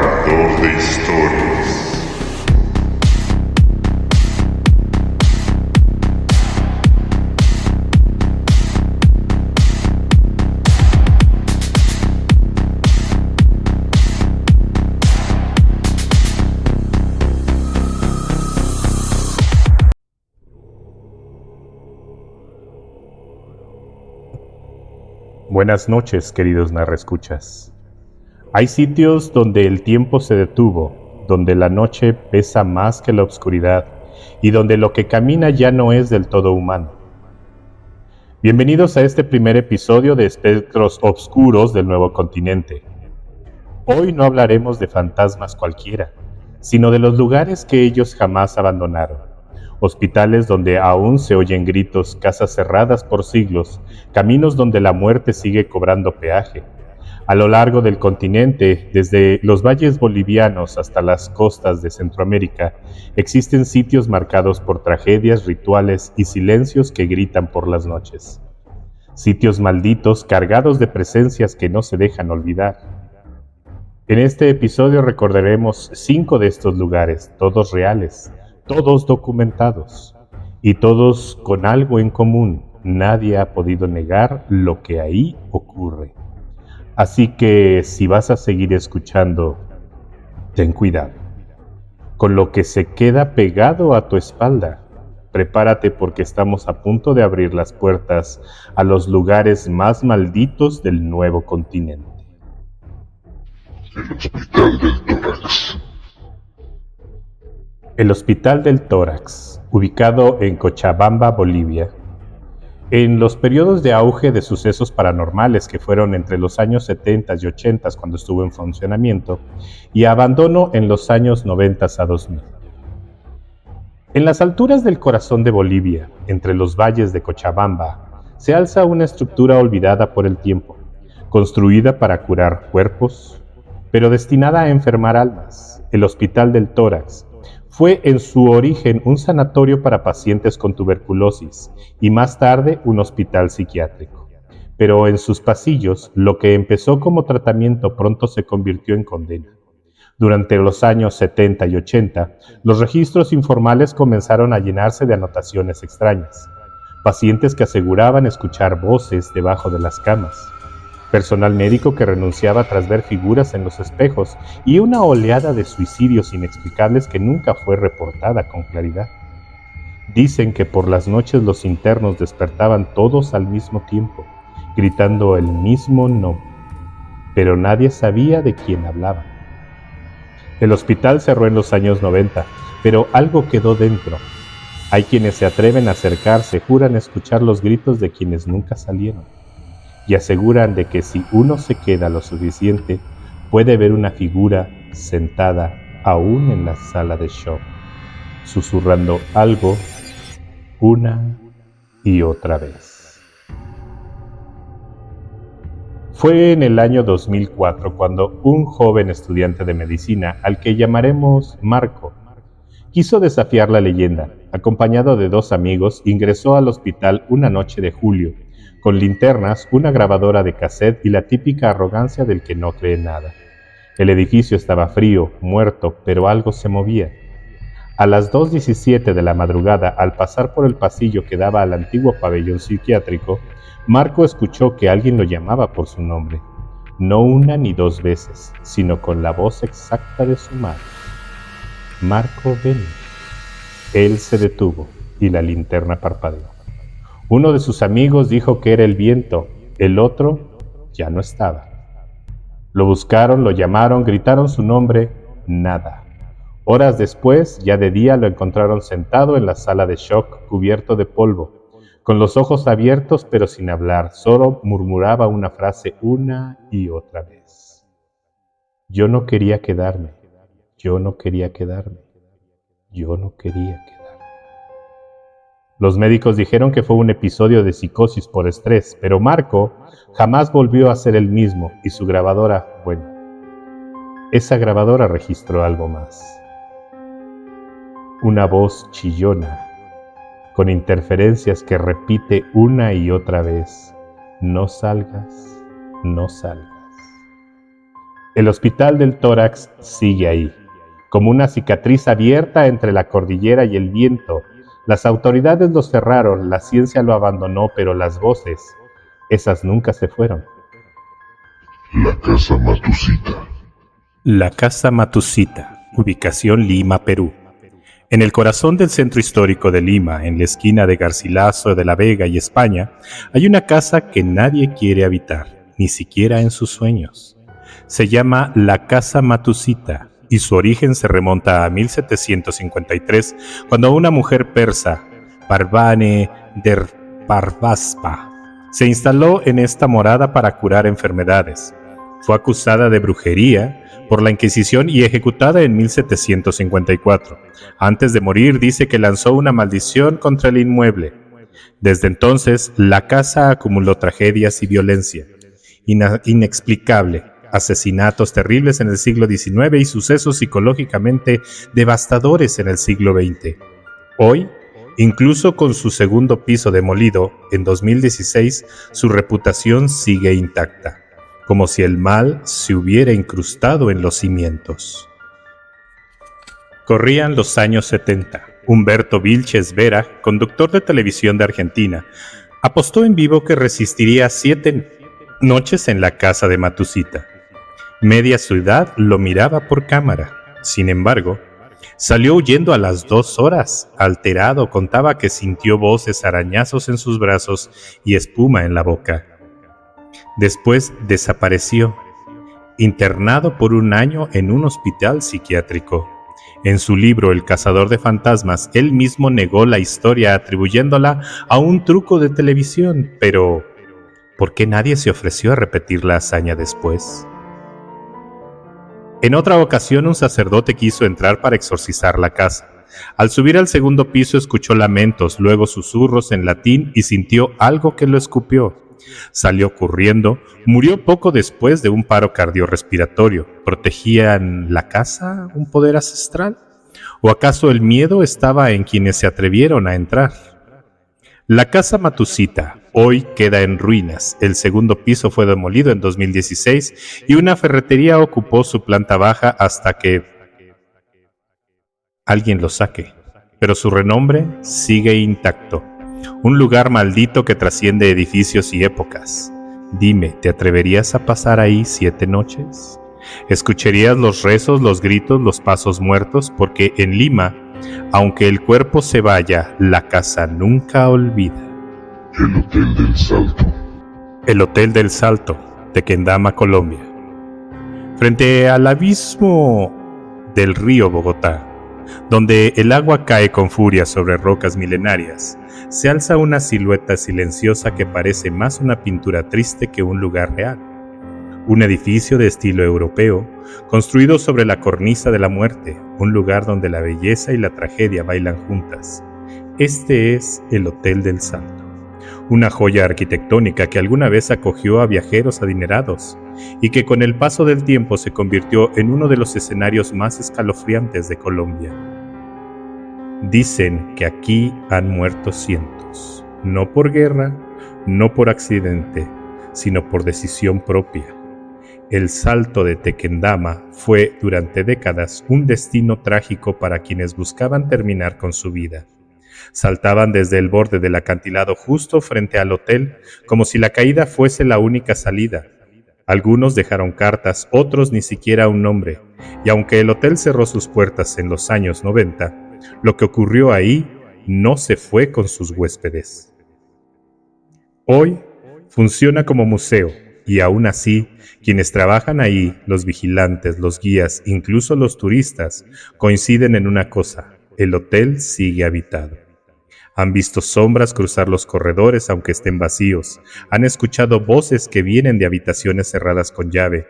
Narrador de historias. Buenas noches, queridos narraescuchas. Hay sitios donde el tiempo se detuvo, donde la noche pesa más que la oscuridad y donde lo que camina ya no es del todo humano. Bienvenidos a este primer episodio de Espectros Obscuros del Nuevo Continente. Hoy no hablaremos de fantasmas cualquiera, sino de los lugares que ellos jamás abandonaron. Hospitales donde aún se oyen gritos, casas cerradas por siglos, caminos donde la muerte sigue cobrando peaje. A lo largo del continente, desde los valles bolivianos hasta las costas de Centroamérica, existen sitios marcados por tragedias, rituales y silencios que gritan por las noches. Sitios malditos cargados de presencias que no se dejan olvidar. En este episodio recordaremos 5 de estos lugares, todos reales, todos documentados y todos con algo en común. Nadie ha podido negar lo que ahí ocurre. Así que si vas a seguir escuchando, ten cuidado con lo que se queda pegado a tu espalda. Prepárate porque estamos a punto de abrir las puertas a los lugares más malditos del nuevo continente. El Hospital del Tórax. El Hospital del Tórax, ubicado en Cochabamba, Bolivia. En los periodos de auge de sucesos paranormales que fueron entre los años 70 y 80 cuando estuvo en funcionamiento y abandono en los años 90 a 2000. En las alturas del corazón de Bolivia, entre los valles de Cochabamba, se alza una estructura olvidada por el tiempo, construida para curar cuerpos, pero destinada a enfermar almas. El Hospital del Tórax fue en su origen un sanatorio para pacientes con tuberculosis y más tarde un hospital psiquiátrico. Pero en sus pasillos, lo que empezó como tratamiento pronto se convirtió en condena. Durante los años 70 y 80, los registros informales comenzaron a llenarse de anotaciones extrañas. Pacientes que aseguraban escuchar voces debajo de las camas. Personal médico que renunciaba tras ver figuras en los espejos y una oleada de suicidios inexplicables que nunca fue reportada con claridad. Dicen que por las noches los internos despertaban todos al mismo tiempo, gritando el mismo nombre, pero nadie sabía de quién hablaba. El hospital cerró en los años 90, pero algo quedó dentro. Hay quienes se atreven a acercarse, juran escuchar los gritos de quienes nunca salieron. Y aseguran de que si uno se queda lo suficiente, puede ver una figura sentada aún en la sala de shock, susurrando algo una y otra vez. Fue en el año 2004 cuando un joven estudiante de medicina, al que llamaremos Marco, quiso desafiar la leyenda. Acompañado de 2 amigos, ingresó al hospital una noche de julio, con linternas, una grabadora de cassette y la típica arrogancia del que no cree nada. El edificio estaba frío, muerto, pero algo se movía. A las 2:17 de la madrugada, al pasar por el pasillo que daba al antiguo pabellón psiquiátrico, Marco escuchó que alguien lo llamaba por su nombre. No una ni 2 veces, sino con la voz exacta de su madre. Marco, ven. Él se detuvo y la linterna parpadeó. Uno de sus amigos dijo que era el viento, el otro ya no estaba. Lo buscaron, lo llamaron, gritaron su nombre, nada. Horas después, ya de día, lo encontraron sentado en la sala de shock, cubierto de polvo, con los ojos abiertos pero sin hablar, solo murmuraba una frase una y otra vez. Yo no quería quedarme, yo no quería quedarme, yo no quería quedarme. Los médicos dijeron que fue un episodio de psicosis por estrés, pero Marco jamás volvió a ser el mismo y su grabadora, bueno, esa grabadora registró algo más. Una voz chillona, con interferencias que repite una y otra vez, no salgas, no salgas. El Hospital del Tórax sigue ahí, como una cicatriz abierta entre la cordillera y el viento. Las autoridades lo cerraron, la ciencia lo abandonó, pero las voces, esas nunca se fueron. La Casa Matusita. La Casa Matusita, ubicación Lima, Perú. En el corazón del centro histórico de Lima, en la esquina de Garcilaso de la Vega y España, hay una casa que nadie quiere habitar, ni siquiera en sus sueños. Se llama la Casa Matusita y su origen se remonta a 1753, cuando una mujer persa, Parvane Parvaspa, se instaló en esta morada para curar enfermedades. Fue acusada de brujería por la Inquisición y ejecutada en 1754. Antes de morir dice que lanzó una maldición contra el inmueble. Desde entonces, la casa acumuló tragedias y violencia inexplicable, asesinatos terribles en el siglo XIX y sucesos psicológicamente devastadores en el siglo XX. Hoy, incluso con su segundo piso demolido, en 2016, su reputación sigue intacta, como si el mal se hubiera incrustado en los cimientos. Corrían los años 70. Humberto Vilches Vera, conductor de televisión de Argentina, apostó en vivo que resistiría 7 noches en la casa de Matusita. Media ciudad lo miraba por cámara. Sin embargo, salió huyendo a las 2 horas. Alterado, contaba que sintió voces, arañazos en sus brazos y espuma en la boca. Después desapareció, internado por 1 año en un hospital psiquiátrico. En su libro El cazador de fantasmas, él mismo negó la historia atribuyéndola a un truco de televisión, pero ¿por qué nadie se ofreció a repetir la hazaña después? En otra ocasión, un sacerdote quiso entrar para exorcizar la casa. Al subir al segundo piso escuchó lamentos, luego susurros en latín y sintió algo que lo escupió. Salió corriendo, murió poco después de un paro cardiorrespiratorio. ¿Protegían la casa un poder ancestral? ¿O acaso el miedo estaba en quienes se atrevieron a entrar? La Casa Matusita hoy queda en ruinas. El segundo piso fue demolido en 2016 y una ferretería ocupó su planta baja hasta que alguien lo saque. Pero su renombre sigue intacto. Un lugar maldito que trasciende edificios y épocas. Dime, ¿te atreverías a pasar ahí 7 noches? ¿Escucharías los rezos, los gritos, los pasos muertos? Porque en Lima, aunque el cuerpo se vaya, la casa nunca olvida. El Hotel del Salto. El Hotel del Salto, Tequendama, Colombia. Frente al abismo del río Bogotá, donde el agua cae con furia sobre rocas milenarias, se alza una silueta silenciosa que parece más una pintura triste que un lugar real. Un edificio de estilo europeo, construido sobre la cornisa de la muerte, un lugar donde la belleza y la tragedia bailan juntas. Este es el Hotel del Salto, una joya arquitectónica que alguna vez acogió a viajeros adinerados y que con el paso del tiempo se convirtió en uno de los escenarios más escalofriantes de Colombia. Dicen que aquí han muerto cientos, no por guerra, no por accidente, sino por decisión propia. El Salto de Tequendama fue durante décadas un destino trágico para quienes buscaban terminar con su vida. Saltaban desde el borde del acantilado justo frente al hotel, como si la caída fuese la única salida. Algunos dejaron cartas, otros ni siquiera un nombre, y aunque el hotel cerró sus puertas en los años 90, lo que ocurrió ahí no se fue con sus huéspedes. Hoy funciona como museo, y aún así, quienes trabajan ahí, los vigilantes, los guías, incluso los turistas, coinciden en una cosa: el hotel sigue habitado. Han visto sombras cruzar los corredores aunque estén vacíos, han escuchado voces que vienen de habitaciones cerradas con llave,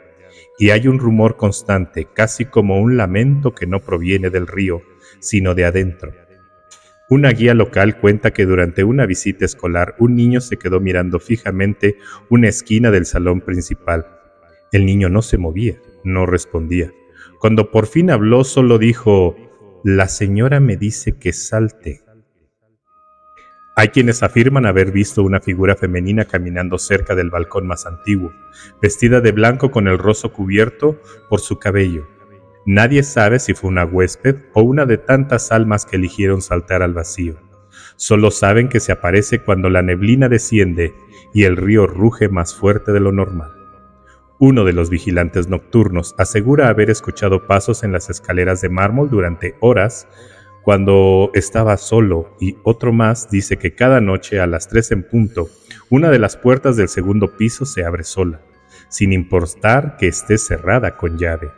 y hay un rumor constante, casi como un lamento que no proviene del río, sino de adentro. Una guía local cuenta que durante una visita escolar un niño se quedó mirando fijamente una esquina del salón principal. El niño no se movía, no respondía. Cuando por fin habló, solo dijo: «La señora me dice que salte». Hay quienes afirman haber visto una figura femenina caminando cerca del balcón más antiguo, vestida de blanco con el rostro cubierto por su cabello. Nadie sabe si fue una huésped o una de tantas almas que eligieron saltar al vacío. Solo saben que se aparece cuando la neblina desciende y el río ruge más fuerte de lo normal. Uno de los vigilantes nocturnos asegura haber escuchado pasos en las escaleras de mármol durante horas cuando estaba solo, y otro más dice que cada noche a las 3 en punto, una de las puertas del segundo piso se abre sola, sin importar que esté cerrada con llave.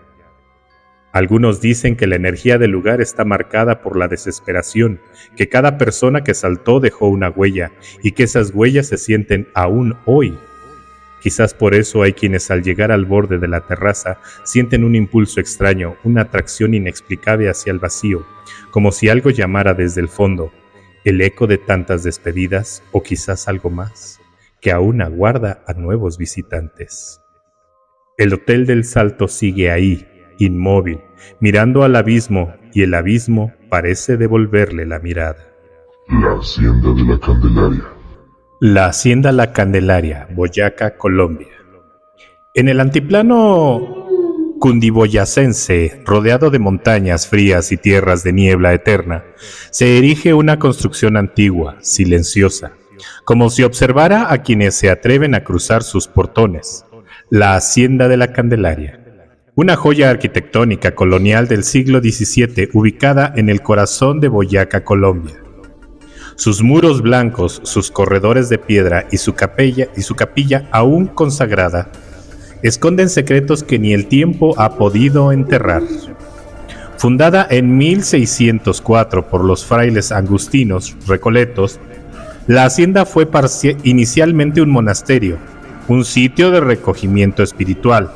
Algunos dicen que la energía del lugar está marcada por la desesperación, que cada persona que saltó dejó una huella y que esas huellas se sienten aún hoy. Quizás por eso hay quienes al llegar al borde de la terraza sienten un impulso extraño, una atracción inexplicable hacia el vacío, como si algo llamara desde el fondo, el eco de tantas despedidas o quizás algo más, que aún aguarda a nuevos visitantes. El Hotel del Salto sigue ahí, inmóvil, mirando al abismo, y el abismo parece devolverle la mirada. La Hacienda de la Candelaria. La Hacienda La Candelaria, Boyacá, Colombia. En el altiplano cundiboyacense, rodeado de montañas frías y tierras de niebla eterna, se erige una construcción antigua, silenciosa, como si observara a quienes se atreven a cruzar sus portones. La Hacienda de la Candelaria. Una joya arquitectónica colonial del siglo XVII ubicada en el corazón de Boyacá, Colombia. Sus muros blancos, sus corredores de piedra y su capilla aún consagrada esconden secretos que ni el tiempo ha podido enterrar. Fundada en 1604 por los frailes agustinos recoletos, la hacienda fue inicialmente un monasterio, un sitio de recogimiento espiritual,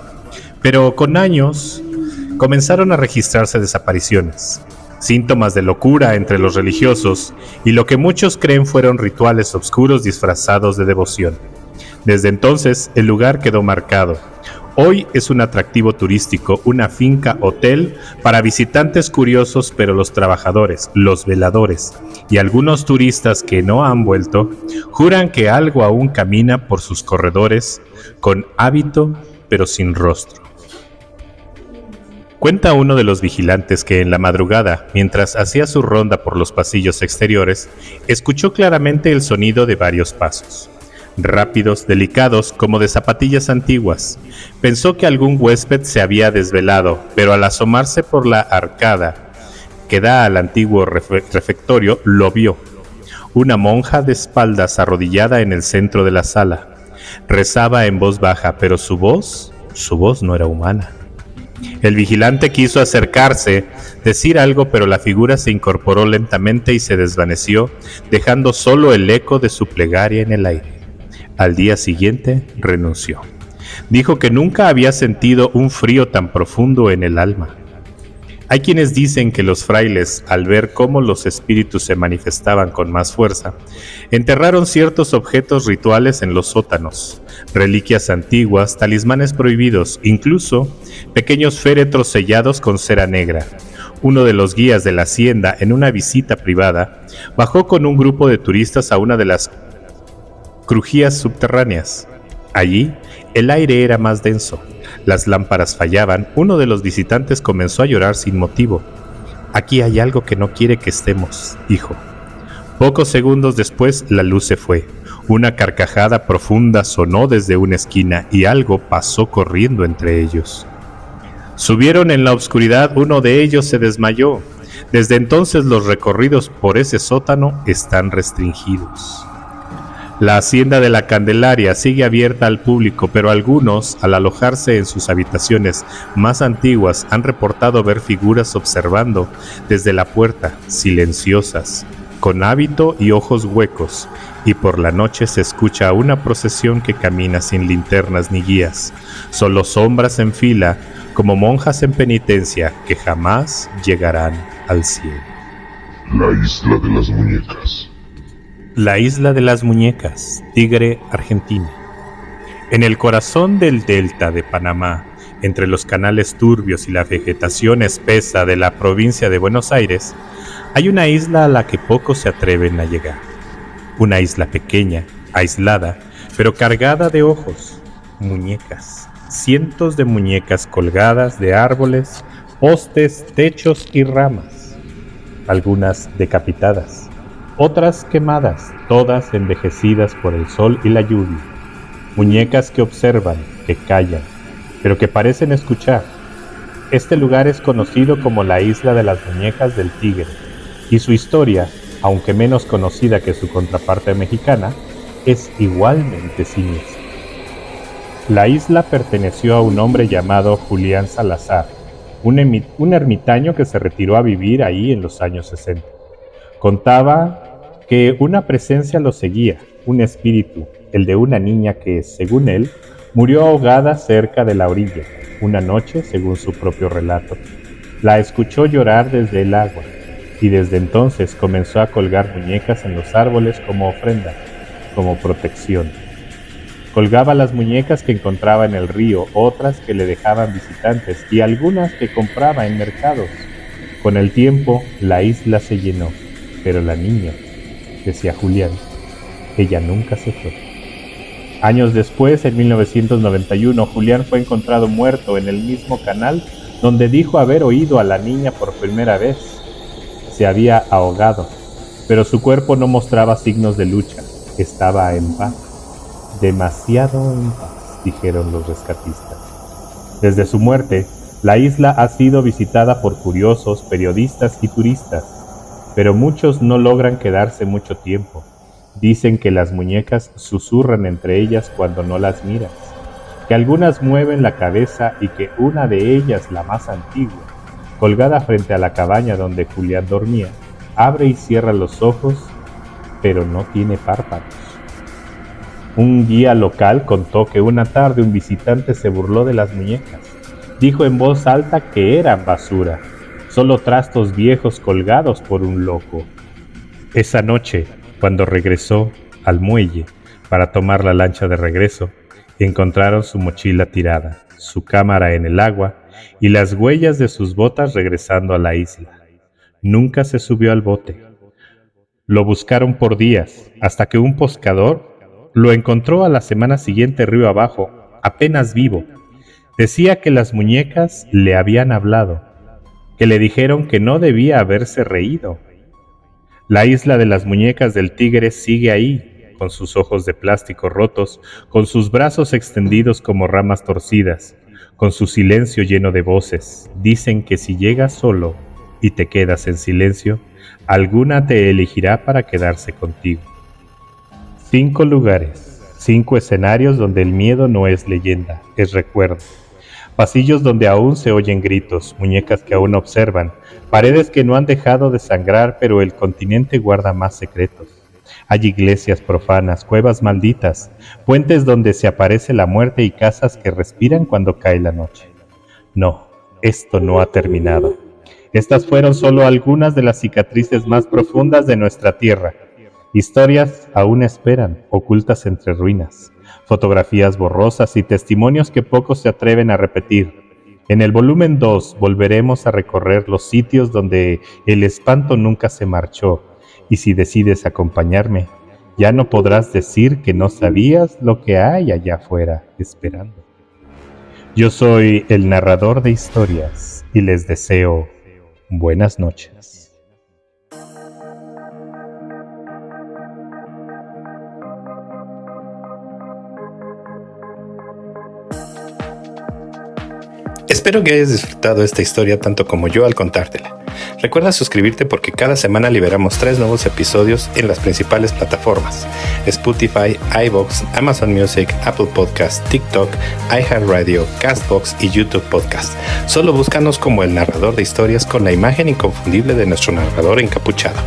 pero con años comenzaron a registrarse desapariciones, síntomas de locura entre los religiosos y lo que muchos creen fueron rituales oscuros disfrazados de devoción. Desde entonces, el lugar quedó marcado. Hoy es un atractivo turístico, una finca hotel para visitantes curiosos, pero los trabajadores, los veladores y algunos turistas que no han vuelto, juran que algo aún camina por sus corredores, con hábito pero sin rostro. Cuenta uno de los vigilantes que en la madrugada, mientras hacía su ronda por los pasillos exteriores, escuchó claramente el sonido de varios pasos. Rápidos, delicados, como de zapatillas antiguas. Pensó que algún huésped se había desvelado, pero al asomarse por la arcada que da al antiguo refectorio, lo vio. Una monja de espaldas arrodillada en el centro de la sala. Rezaba en voz baja, pero su voz no era humana. El vigilante quiso acercarse, decir algo, pero la figura se incorporó lentamente y se desvaneció, dejando solo el eco de su plegaria en el aire. Al día siguiente renunció. Dijo que nunca había sentido un frío tan profundo en el alma. Hay quienes dicen que los frailes, al ver cómo los espíritus se manifestaban con más fuerza, enterraron ciertos objetos rituales en los sótanos, reliquias antiguas, talismanes prohibidos, incluso pequeños féretros sellados con cera negra. Uno de los guías de la hacienda, en una visita privada, bajó con un grupo de turistas a una de las crujías subterráneas. Allí, el aire era más denso. Las lámparas fallaban. Uno de los visitantes comenzó a llorar sin motivo. «Aquí hay algo que no quiere que estemos», dijo. Pocos segundos después, la luz se fue. Una carcajada profunda sonó desde una esquina y algo pasó corriendo entre ellos. Subieron en la oscuridad. Uno de ellos se desmayó. Desde entonces los recorridos por ese sótano están restringidos. La Hacienda de la Candelaria sigue abierta al público, pero algunos, al alojarse en sus habitaciones más antiguas, han reportado ver figuras observando desde la puerta, silenciosas, con hábito y ojos huecos, y por la noche se escucha una procesión que camina sin linternas ni guías, solo sombras en fila, como monjas en penitencia que jamás llegarán al cielo. La Isla de las Muñecas. La Isla de las Muñecas, Tigre, Argentina. En el corazón del delta de Panamá, entre los canales turbios y la vegetación espesa de la provincia de Buenos Aires, hay una isla a la que pocos se atreven a llegar. Una isla pequeña, aislada, pero cargada de ojos, muñecas, cientos de muñecas colgadas de árboles, postes, techos y ramas, algunas decapitadas, otras quemadas, todas envejecidas por el sol y la lluvia, muñecas que observan, que callan, pero que parecen escuchar. Este lugar es conocido como la Isla de las Muñecas del Tigre, y su historia, aunque menos conocida que su contraparte mexicana, es igualmente siniestra. La isla perteneció a un hombre llamado Julián Salazar, un ermitaño que se retiró a vivir ahí en los años 60. Contaba que una presencia lo seguía, un espíritu, el de una niña que, según él, murió ahogada cerca de la orilla, una noche, según su propio relato. La escuchó llorar desde el agua, y desde entonces comenzó a colgar muñecas en los árboles como ofrenda, como protección. Colgaba las muñecas que encontraba en el río, otras que le dejaban visitantes y algunas que compraba en mercados. Con el tiempo, la isla se llenó, pero la niña, decía Julián, ella nunca se fue. Años después, en 1991, Julián fue encontrado muerto en el mismo canal donde dijo haber oído a la niña por primera vez. Se había ahogado, pero su cuerpo no mostraba signos de lucha. Estaba en paz, demasiado en paz, dijeron los rescatistas. Desde su muerte, la isla ha sido visitada por curiosos, periodistas y turistas, pero muchos no logran quedarse mucho tiempo. Dicen que las muñecas susurran entre ellas cuando no las miras, que algunas mueven la cabeza y que una de ellas, la más antigua, colgada frente a la cabaña donde Julián dormía, abre y cierra los ojos, pero no tiene párpados. Un guía local contó que una tarde un visitante se burló de las muñecas. Dijo en voz alta que eran basura, solo trastos viejos colgados por un loco. Esa noche, cuando regresó al muelle para tomar la lancha de regreso, encontraron su mochila tirada, su cámara en el agua y las huellas de sus botas regresando a la isla. Nunca se subió al bote. Lo buscaron por días, hasta que un pescador lo encontró a la semana siguiente río abajo, apenas vivo. Decía que las muñecas le habían hablado, que le dijeron que no debía haberse reído. La isla de las muñecas del tigre sigue ahí, con sus ojos de plástico rotos, con sus brazos extendidos como ramas torcidas, con su silencio lleno de voces. Dicen que si llegas solo y te quedas en silencio, alguna te elegirá para quedarse contigo. 5 lugares, 5 escenarios donde el miedo no es leyenda, es recuerdo. Pasillos donde aún se oyen gritos, muñecas que aún observan, paredes que no han dejado de sangrar, pero el continente guarda más secretos. Hay iglesias profanas, cuevas malditas, puentes donde se aparece la muerte y casas que respiran cuando cae la noche. No, esto no ha terminado. Estas fueron solo algunas de las cicatrices más profundas de nuestra tierra. Historias aún esperan, ocultas entre ruinas. Fotografías borrosas y testimonios que pocos se atreven a repetir. En el volumen 2 volveremos a recorrer los sitios donde el espanto nunca se marchó, y si decides acompañarme, ya no podrás decir que no sabías lo que hay allá afuera esperando. Yo soy el narrador de historias y les deseo buenas noches. Espero que hayas disfrutado esta historia tanto como yo al contártela. Recuerda suscribirte porque cada semana liberamos 3 nuevos episodios en las principales plataformas: Spotify, iVoox, Amazon Music, Apple Podcast, TikTok, iHeartRadio, Castbox y YouTube Podcast. Solo búscanos como el narrador de historias con la imagen inconfundible de nuestro narrador encapuchado.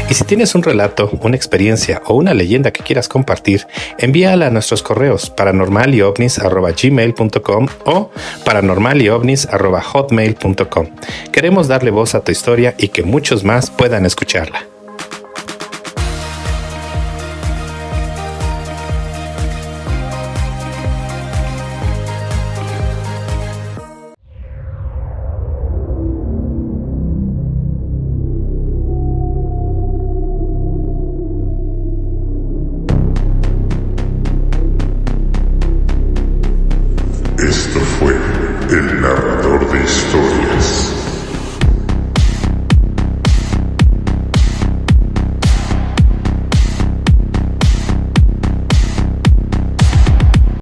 Y si tienes un relato, una experiencia o una leyenda que quieras compartir, envíala a nuestros correos paranormalyovnis@gmail.com o paranormalyovnis@hotmail.com. Queremos darle voz a tu historia y que muchos más puedan escucharla.